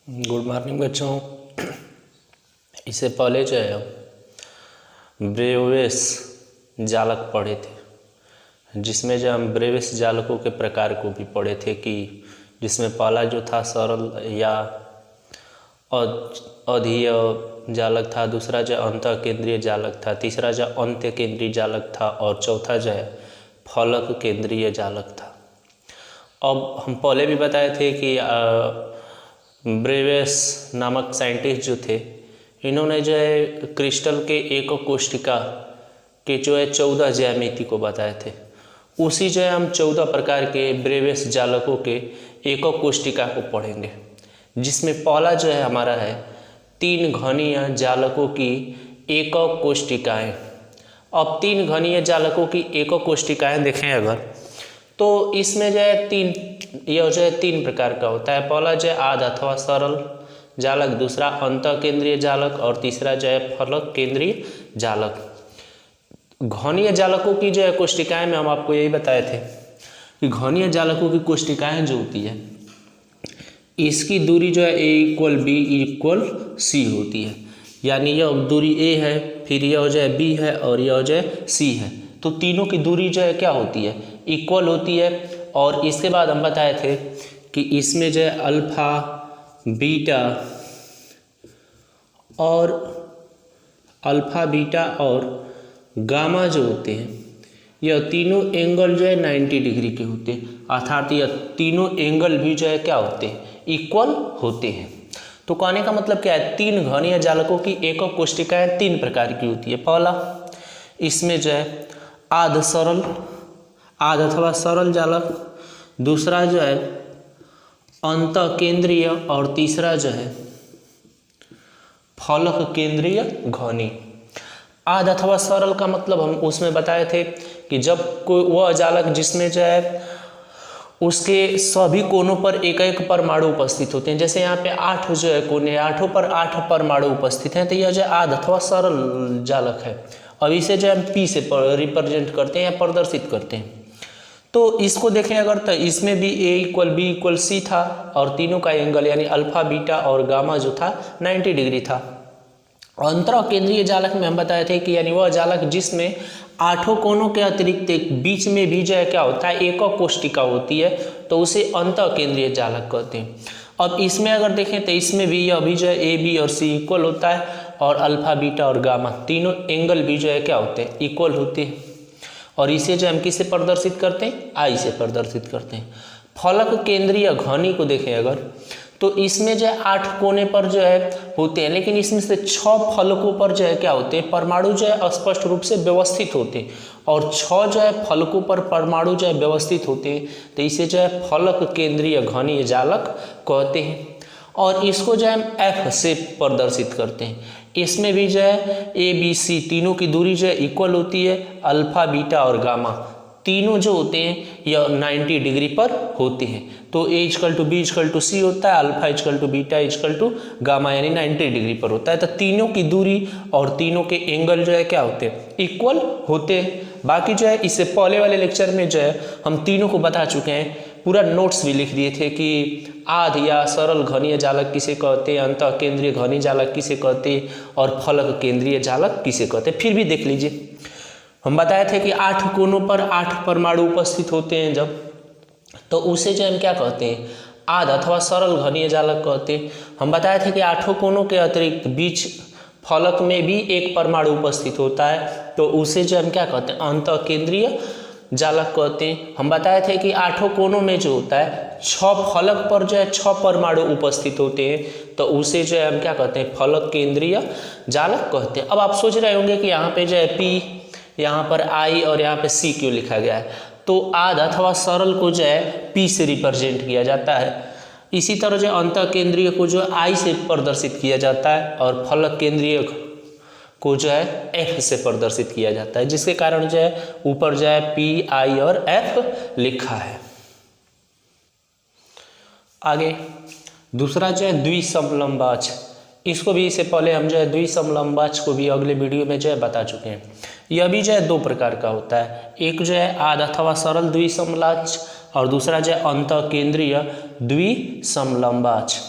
Good morning बच्चों। इससे पहले जो है हम ब्रेवियस जालक पढ़े थे, जिसमें जो हम ब्रेवियस जालकों के प्रकार को भी पढ़े थे कि जिसमें पहला जो था सरल या अधीय जालक था, दूसरा जो अंतः केंद्रीय जालक था, तीसरा जो अंत्य केंद्रीय जालक था और चौथा जो है फलक केंद्रीय जालक था। अब हम पहले भी बताए थे कि ब्रेवियस नामक साइंटिस्ट जो थे, इन्होंने जो है क्रिस्टल के एकक कोशिका के जो है 14 ज्यामिति को बताए थे। उसी जो है हम 14 प्रकार के ब्रेवियस जालकों के एकक कोशिका को पढ़ेंगे, जिसमें पहला जो है हमारा है 3 घनीय जालकों की एकक कोशिकाएं। अब 3 घनीय जालकों की एकक कोशिकाएं देखें अगर, तो इसमें जो है तीन प्रकार का होता है। पहला जो है आध अथवा सरल जालक, दूसरा अंतः केंद्रीय जालक और तीसरा जो है फलक केंद्रीय जालक। घनीय जालकों की जो है कोशिकाएं में हम आपको यही बताए थे कि घनीय जालकों की कोशिकाएं जो होती है, इसकी दूरी जो है A = B = C होती है। यानी यह दूरी A है, फिर यह जो है B है और यह जो है C है। तो तीनों की दूरी जो है क्या होती है, इक्वल होती है। और इसके बाद हम बताए थे कि इसमें जो है अल्फा, बीटा और गामा जो होते हैं, यह तीनों एंगल जो है 90 डिग्री के होते हैं। अर्थात यह तीनों एंगल भी जो है क्या होते हैं, इक्वल होते हैं। तो कहने का मतलब क्या है, 3 घनीय जालकों की एकक कोशिकाएं 3 प्रकार की होती है। पहला, इसमें जो है आध अथवा सरल जालक, दूसरा जो है अंतः केंद्रीय और तीसरा जो है फलक केंद्रीय घनी। आध अथवा सरल का मतलब हम उसमें बताए थे कि जब कोई वह जालक जिसमें जो है उसके सभी कोनों पर एक एक परमाणु उपस्थित होते हैं। जैसे यहाँ पे 8 जो है कोने, 8 पर 8 परमाणु उपस्थित हैं, तो यह जो आध अथवा सरल जालक है। अब इसे जो हम P से रिप्रेजेंट करते हैं या प्रदर्शित करते हैं। तो इसको देखें अगर, तो इसमें भी A = B = C था और तीनों का एंगल यानी अल्फा, बीटा और गामा जो था 90 डिग्री था। अंतः केंद्रीय जालक में हम बताए थे कि यानी वह जालक जिसमें 8 कोनों के अतिरिक्त बीच में भी जो है क्या होता है, एकक कोशिका होती है, तो उसे अंतः केंद्रीय जालक कहते हैं। अब इसमें अगर देखें तो इसमें भी यह भी जो है A, B और C इक्वल होता है और अल्फा, बीटा और गामा तीनों एंगल भी जो है क्या होते हैं, इक्वल होते हैं। और इसे जो हम किससे प्रदर्शित करते हैं, I से प्रदर्शित करते हैं। फलक केंद्रीय घनी को देखें अगर, तो इसमें जो है 8 कोने पर जो है होते हैं, लेकिन इसमें से 6 फलकों पर जो है क्या होते हैं, परमाणु जो है स्पष्ट रूप से व्यवस्थित होते हैं और 6 जो है फलकों पर परमाणु जो है व्यवस्थित होते हैं। तो इसे जो है फलक केंद्रीय घनीय जालक कहते हैं। और इसको जो है हम F से प्रदर्शित करते हैं। इसमें भी जो है A, B, C तीनों की दूरी जो है इक्वल होती है। अल्फा, बीटा और गामा तीनों जो होते हैं यह 90 डिग्री पर होते हैं। तो A = B = C होता है, अल्फा = बीटा = गामा यानी 90 डिग्री पर होता है। तो तीनों की दूरी और तीनों के एंगल जो है क्या होते हैं, इक्वल होते हैं। बाकी जो है इससे पहले वाले लेक्चर में जो है हम तीनों को बता चुके हैं, पूरा नोट्स भी लिख दिए थे कि आध या सरल घनीय जालक किसे कहते हैं, अंतः केंद्रीय घनीय जालक किसे कहते हैं और फलक केंद्रीय जालक किसे कहते हैं। फिर भी देख लीजिए, हम बताए थे कि 8 कोनों पर 8 परमाणु उपस्थित होते हैं जब, तो उसे जो हम क्या कहते हैं, आध अथवा सरल घनीय जालक कहते हैं। हम बताए थे कि 8 कोनों के अतिरिक्त बीच फलक में भी एक परमाणु उपस्थित होता है, तो उसे जो हम क्या कहते हैं, अंतः केंद्रीय जालक कहते हैं। हम बताए थे कि 8 कोनों में जो होता है 6 फलक पर जो है 6 परमाणु उपस्थित होते हैं, तो उसे जो है हम क्या कहते हैं, फलक केंद्रीय जालक कहते हैं। अब आप सोच रहे होंगे कि यहाँ पे जो है P, यहाँ पर I और यहाँ पे C क्यों लिखा गया है। तो आध अथवा सरल को जो है P से रिप्रेजेंट किया जाता है, इसी तरह जो अंतः केंद्रीय को जो I से प्रदर्शित किया जाता है और फलक केंद्रीय को जो है F से प्रदर्शित किया जाता है, जिसके कारण जो है ऊपर जो है P, I और F लिखा है। आगे दूसरा जो है द्विसमलंबाच, इसको भी इससे पहले हम जो है द्विसमलंबाच को भी अगले वीडियो में जो है बता चुके हैं। यह भी जो है 2 प्रकार का होता है, एक जो है आध अथवा सरल द्विसमलंबाच और दूसरा जो है अंतः केंद्रीय द्विसमलंबाच।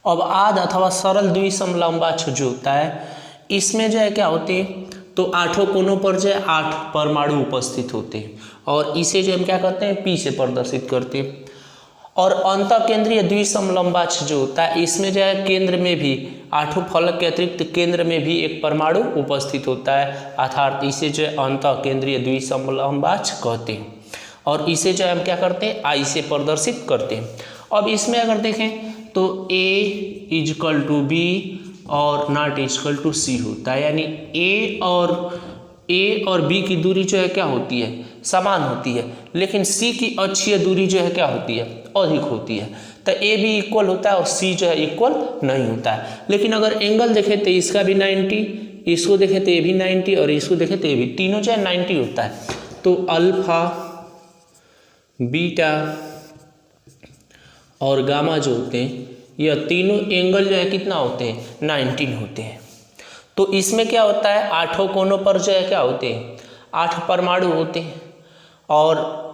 अब आध अथवा सरल द्विसमलंबाक्ष जो होता है, इसमें जो है क्या होते हैं, तो आठों कोनों पर जो है 8 परमाणु उपस्थित होते हैं और इसे जो हम क्या करते हैं, P से प्रदर्शित करते हैं। और अंतः केंद्रीय द्विसमलंबाक्ष जो होता है, इसमें जो है केंद्र में भी 8 फलक के अतिरिक्त केंद्र में भी एक परमाणु उपस्थित होता है, अर्थात इसे जो है अंतः केंद्रीय द्विसमलंबाक्ष कहते हैं और इसे जो है हम क्या करते हैं, I से प्रदर्शित करते हैं। अब इसमें अगर देखें तो A = B और नॉट = C होता है, यानी A और B की दूरी जो है क्या होती है, समान होती है, लेकिन C की अक्षीय दूरी जो है क्या होती है, अधिक होती है। तो AB इक्वल होता है और C जो है इक्वल नहीं होता है। लेकिन अगर एंगल देखें तो इसका भी 90, इसको देखें तो ये भी 90 और इसको देखें तो ये भी, तीनों जो है 90 होता है। तो अल्फा, बीटा और गामा जो होते हैं, यह तीनों एंगल जो है कितना होते हैं, 19 होते हैं। तो इसमें क्या होता है, 8 कोनों पर जो है क्या होते हैं, 8 परमाणु होते हैं और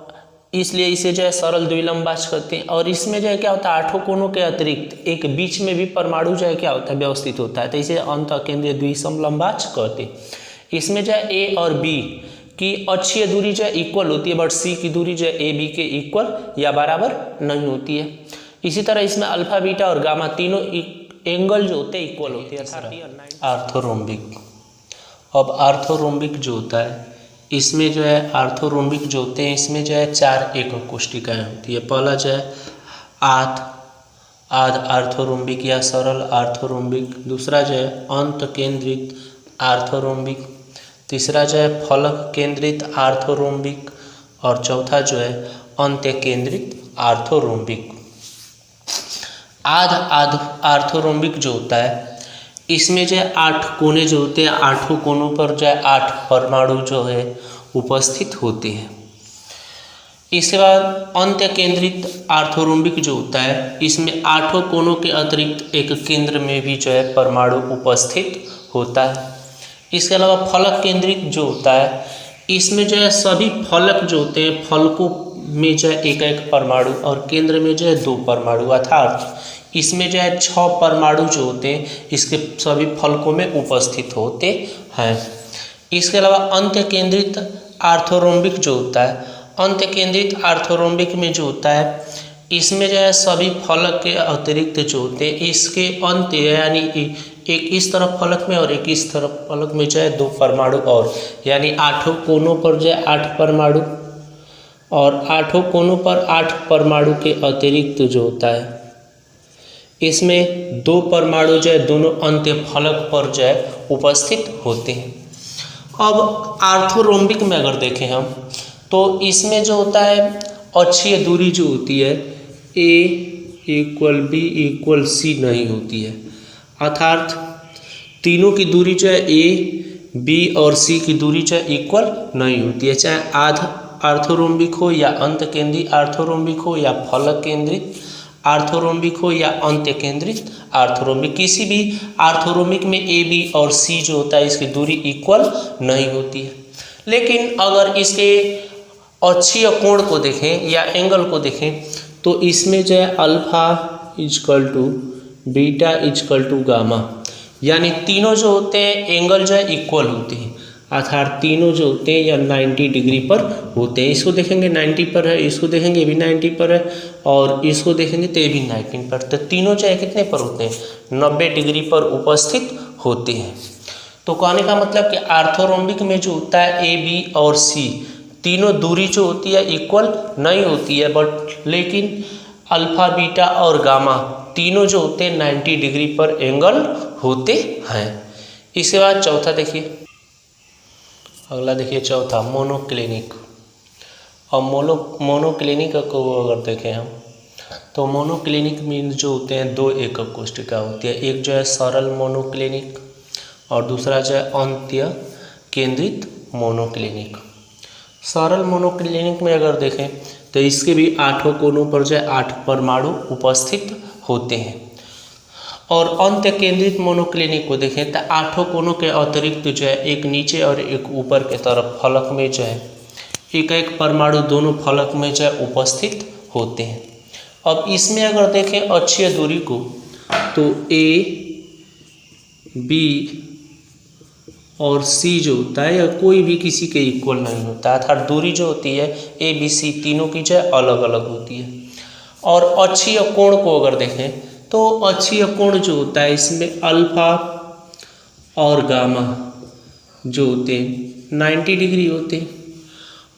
इसलिए इसे जो है सरल द्विलंबाक्ष कहते हैं। और इसमें जो है क्या होता है, 8 कोनों के अतिरिक्त एक बीच में भी परमाणु जो है क्या होता है, व्यवस्थित होता है, तो इसे अंतः केंद्रीय द्विसमलंबाक्ष कहते हैं। इसमें जो है A और B की अक्षीय दूरी जो है इक्वल होती है, बट C की दूरी जो है AB के इक्वल या बराबर नहीं होती है। इसी तरह इसमें अल्फा, बीटा और गामा तीनों एंगल जो होते हैं इक्वल होते हैं। आर्थोरोम्बिक, अब आर्थोरोम्बिक जो होता है, इसमें जो है आर्थोरोम्बिक जो होते हैं, इसमें जो है 4 एकक कोष्टिकाएँ होती है। पहला जो है आध आर्थोरोम्बिक या सरल आर्थोरोम्बिक, दूसरा जो है अंत केंद्रित आर्थोरोम्बिक, तीसरा जो है फलक केंद्रित आर्थोरोम्बिक और चौथा जो है अंत्य केंद्रित आर्थोरोम्बिक। आध आर्थोरोम्बिक जो होता है, इसमें जो है 8 कोने जो होते हैं, 8 कोनों पर जो है 8 परमाणु जो है उपस्थित होते हैं। इसके बाद अंत्य केंद्रित आर्थोरोम्बिक जो होता है, इसमें 8 कोनों के अतिरिक्त एक केंद्र में भी जो है परमाणु उपस्थित होता है। इसके अलावा फलक केंद्रित जो होता है, इसमें जो है सभी फलक जो होते हैं, फलकों में जो है एक परमाणु और केंद्र में जो है 2 परमाणु, अर्थात इसमें जो है 6 परमाणु जो होते हैं इसके सभी फलकों में उपस्थित होते हैं। इसके अलावा अंत्य केंद्रित आर्थोरोम्बिक जो होता है, अंत्य केंद्रित आर्थोरोम्बिक में जो होता है, इसमें जो है सभी फलक के अतिरिक्त जो होते हैं इसके अंत्य, यानी एक इस तरफ फलक में और एक इस तरफ फलक में जो है 2 परमाणु, और यानी 8 कोनों पर जो है 8 परमाणु और 8 कोनों पर 8 परमाणु के अतिरिक्त जो होता है, इसमें 2 परमाणु जो है दोनों अंत्य फलक पर जो है उपस्थित होते हैं। अब आर्थोरोम्बिक में अगर देखें हम, तो इसमें जो होता है अक्षीय दूरी जो होती है A = B = C नहीं होती है, अर्थात तीनों की दूरी जो है A, B और C की दूरी जो है इक्वल नहीं होती है, चाहे आध आर्थोरोम्बिक हो या अंत केंद्रित आर्थोरोम्बिक हो या फलक केंद्रित आर्थोरोम्बिक हो या अंत्य केंद्रित आर्थोरोम्बिक। किसी भी आर्थोरोम्बिक में A, B और C जो होता है इसकी दूरी इक्वल नहीं होती है। लेकिन अगर इसके अक्षीय कोण को देखें या एंगल को देखें, तो इसमें जो है अल्फा = बीटा = गामा, यानी तीनों जो होते हैं एंगल जो है इक्वल होते हैं, अर्थात तीनों जो होते हैं या 90 डिग्री पर होते हैं। इसको देखेंगे 90 पर है, इसको देखेंगे ये भी 90 पर है और इसको देखेंगे तो ये भी 90 पर, तो तीनों जो है कितने पर होते हैं, 90 डिग्री पर उपस्थित होते हैं। तो कहने का मतलब कि आर्थोरोम्बिक में जो होता है A, B और C तीनों दूरी जो होती है इक्वल नहीं होती है, बट लेकिन अल्फा, बीटा और गामा तीनों जो होते हैं 90 डिग्री पर एंगल होते हैं। इसके बाद चौथा देखिए, अगला देखिए चौथा मोनोक्लिनिक। अब मोनोक्लिनिक को अगर देखें हम, तो मोनोक्लिनिक में जो होते हैं 2 एकक कोष्टिका होती है, एक जो है सरल मोनोक्लिनिक और दूसरा जो है अंत्य केंद्रित मोनोक्लिनिक। सरल मोनोक्लिनिक में अगर देखें तो इसके भी 8 कोनों पर जो है 8 परमाणु उपस्थित होते हैं, और अंत्य केंद्रित मोनोक्लिनिक को देखें तो 8 कोनों के अतिरिक्त जो है एक नीचे और एक ऊपर के तरफ फलक में जो है एक परमाणु दोनों फलक में जो है उपस्थित होते हैं। अब इसमें अगर देखें अक्षीय दूरी को, तो ए बी और सी जो होता है या कोई भी किसी के इक्वल नहीं होता है, अर्थात दूरी जो होती है ए बी सी तीनों की जो है अलग अलग होती है। और अक्षीय कोण को अगर देखें तो अक्षीय कोण जो होता है इसमें अल्फा और गामा जो होते हैं 90 डिग्री होते हैं,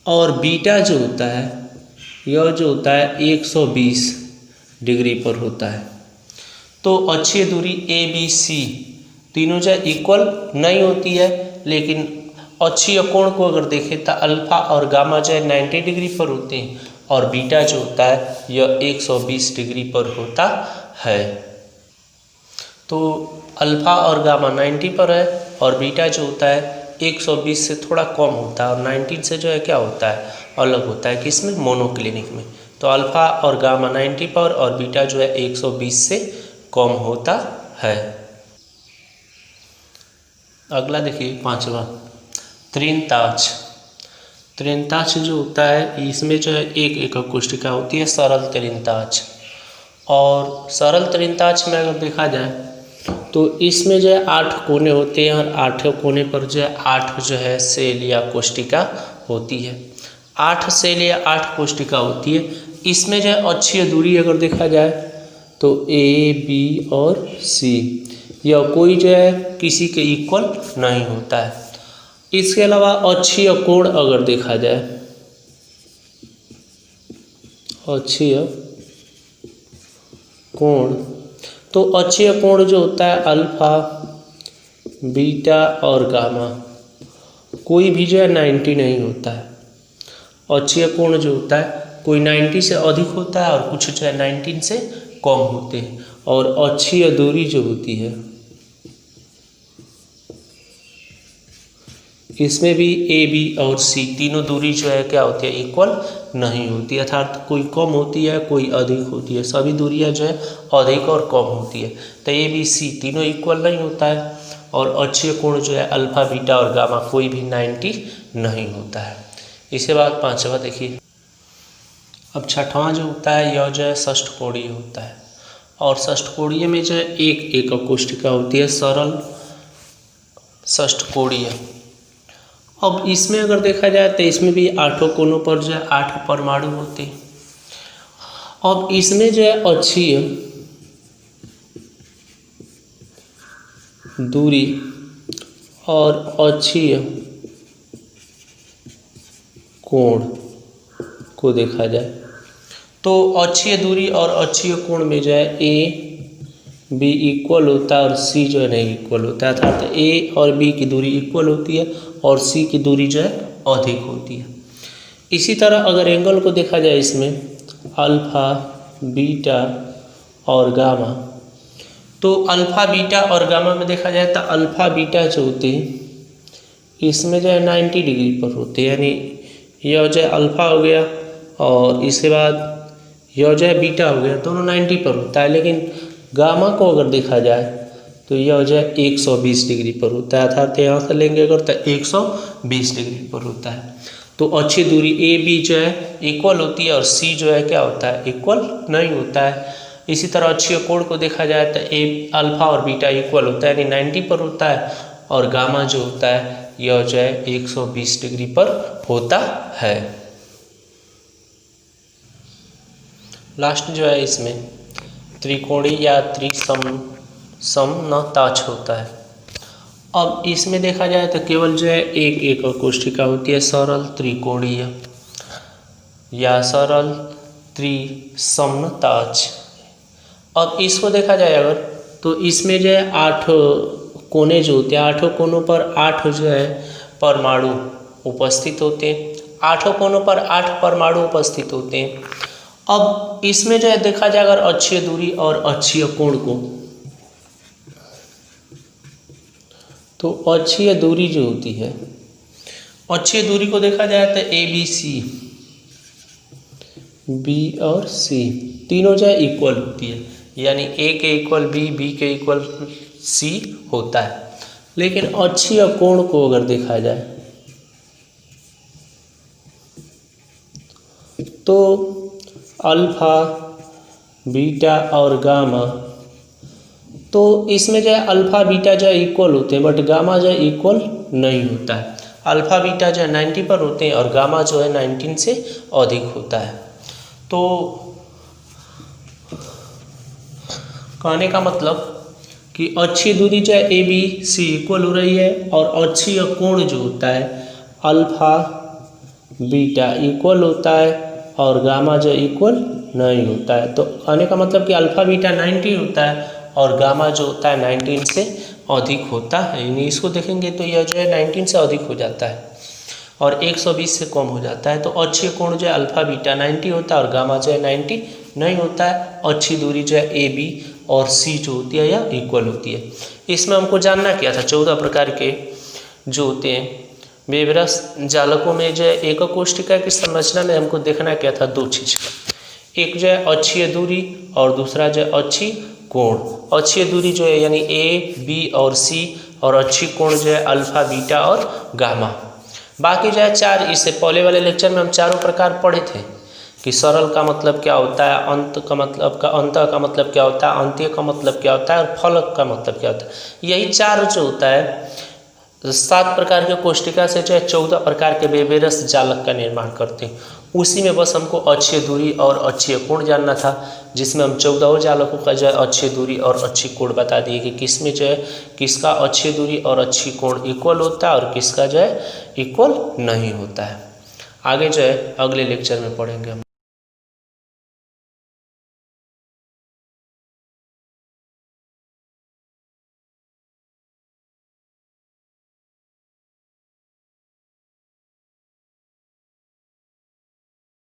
और बीटा जो होता है यह जो होता है 120 डिग्री पर होता है। तो अक्षीय दूरी ए बी सी तीनों जो इक्वल नहीं होती है, लेकिन अक्षीय कोण को अगर देखें तो अल्फा और गामा जो है 90 डिग्री पर होते हैं, और बीटा जो होता है यह 120 डिग्री पर होता है। तो अल्फा और गामा 90 पर है और बीटा जो होता है 120 से थोड़ा कम होता है, और 19 से जो है क्या होता है अलग होता है, किसमें मोनोक्लिनिक में। तो अल्फा और गामा 90 पर और बीटा जो है 120 से कम होता है। अगला देखिए 5वां त्रिंताक्ष। त्रिंताक्ष जो होता है इसमें जो है एक एकक कोष्ठिका होती है सरल त्रिंताक्ष, और सरल त्रिंताक्ष में अगर देखा जाए तो इसमें जो है 8 कोने होते हैं, और 8 कोने पर जो है 8 जो है सेल या कोष्ठिका होती है। 8 सेल या 8 कोष्ठिका होती है। इसमें जो है अक्षीय दूरी अगर देखा जाए तो ए बी और सी यह कोई जो है किसी के इक्वल नहीं होता है। इसके अलावा अक्षीय कोण अगर देखा जाए, अक्षीय कोण, तो अक्षीय कोण जो होता है अल्फा बीटा और गामा कोई भी जो है 90 नहीं होता है। अक्षीय कोण जो होता है कोई 90 से अधिक होता है और कुछ जो है 19 से कम होते हैं। और अक्षीय दूरी जो होती है इसमें भी ए बी और सी तीनों दूरी जो है क्या होती है इक्वल नहीं होती है, अर्थात कोई कम होती है कोई अधिक होती है, सभी दूरियां जो है अधिक और कम होती है। तो ए बी सी तीनों इक्वल नहीं होता है, और अक्षीय कोण जो है अल्फा बीटा और गामा कोई भी 90 नहीं होता है। इसके बाद 5वां देखिए। अब 6वां जो होता है यह जो है षष्ठकोणीय होता है, और षष्ठकोणीय में जो है एक एकक कोष्ठिका होती है सरल षष्ठकोणीय। अब इसमें अगर देखा जाए तो इसमें भी 8 कोनों पर जो है 8 परमाणु होते हैं। अब इसमें जो है अक्षीय दूरी और अक्षीय कोण को देखा जाए तो अक्षीय दूरी और अक्षीय कोण में जो है ए बी इक्वल होता है और सी जो है नहीं इक्वल होता है, अर्थात ए और बी की दूरी इक्वल होती है और सी की दूरी जो है अधिक होती है। इसी तरह अगर एंगल को देखा जाए इसमें अल्फा बीटा और गामा, तो अल्फा बीटा और गामा में देखा जाए तो अल्फा बीटा जो होते हैं इसमें जो है 90 डिग्री पर होते हैं, यानी यह जो है अल्फा हो गया और इसके बाद यह जो है बीटा हो गया, दोनों 90 पर होता है। लेकिन गामा को अगर देखा जाए तो यह जो है 120 डिग्री पर होता है, अर्थात यहाँ से लेंगे अगर तो 120 डिग्री पर होता है। तो अक्षीय दूरी ए बी जो है इक्वल होती है और सी जो है क्या होता है इक्वल नहीं होता है। इसी तरह अक्षीय कोण को देखा जाए तो ए अल्फा और बीटा इक्वल होता है, यानी 90 पर होता है, और गामा जो होता है यह जो है 120 डिग्री पर होता है। लास्ट जो है इसमें त्रिकोणीय या समताक्ष होता है। अब इसमें देखा जाए तो केवल जो है एक एकक कोष्ठिका होती है सरल त्रिकोणीय या सरल त्रिसमताक्ष। अब इसको देखा जाए अगर तो इसमें जो है 8 कोने जो होते हैं, 8 कोनों पर 8 जो है परमाणु उपस्थित होते हैं। 8 कोनों पर 8 परमाणु उपस्थित होते हैं। अब इसमें जो है देखा जाए अगर अक्षीय दूरी और अक्षीय कोण को, तो अक्षीय दूरी जो होती है अक्षीय दूरी को देखा जाए तो ए बी सी बी और सी तीनों जो है इक्वल होती है, यानी ए के इक्वल बी, बी के इक्वल सी होता है। लेकिन अक्षीय कोण को अगर देखा जाए तो अल्फा बीटा और गामा तो इसमें जो है अल्फ़ा बीटा जो है इक्वल होते हैं, बट गामा जो है इक्वल नहीं होता है। अल्फ़ा बीटा जो है 90 पर होते हैं और गामा जो है 19 से अधिक होता है। तो कहने का मतलब कि अक्षीय दूरी जो है ए बी सी इक्वल हो रही है और अक्षीय कोण जो होता है अल्फ़ा बीटा इक्वल होता है और गामा जो इक्वल नहीं होता है। तो कहने का मतलब कि अल्फ़ा बीटा 90 होता है और गामा जो होता है 19 से अधिक होता है। यानी इसको देखेंगे तो यह जो है 19 से अधिक हो जाता है और 120 से कम हो जाता है। तो अक्षीय कोण जो है अल्फ़ा बीटा 90 होता है और गामा जो है 90 नहीं होता है। अक्षीय दूरी जो है ए बी और सी जो होती है यह इक्वल होती है। इसमें हमको जानना क्या था, 14 प्रकार के जो होते हैं वेवरस जालकों में जो है एकक कोष्ठिका की संरचना में हमको देखना क्या था, दो चीज़। एक जो है अक्षीय दूरी और दूसरा जो है अक्षीय कोण। अक्षीय दूरी जो है यानी ए बी और सी और अक्षीय कोण जो है अल्फ़ा बीटा और गामा। बाकी जो है चार, इससे पहले वाले लेक्चर में हम चारों प्रकार पढ़े थे कि सरल का मतलब क्या होता है, अंत का मतलब क्या होता है, अंत्य का मतलब क्या होता है और फलक का मतलब क्या होता है। यही चार जो होता है 7 प्रकार के कोष्ठिका से जो है 14 प्रकार के वेवरस जालक का निर्माण करते हैं। उसी में बस हमको अक्षीय दूरी और अक्षीय कोण जानना था, जिसमें हम 14 जालकों का जो है अक्षीय दूरी और अक्षीय कोण बता दिए कि किसमें जो है किसका अक्षीय दूरी और अक्षीय कोण इक्वल होता है और किसका जो है इक्वल नहीं होता है। आगे जो है अगले लेक्चर में पढ़ेंगे हम।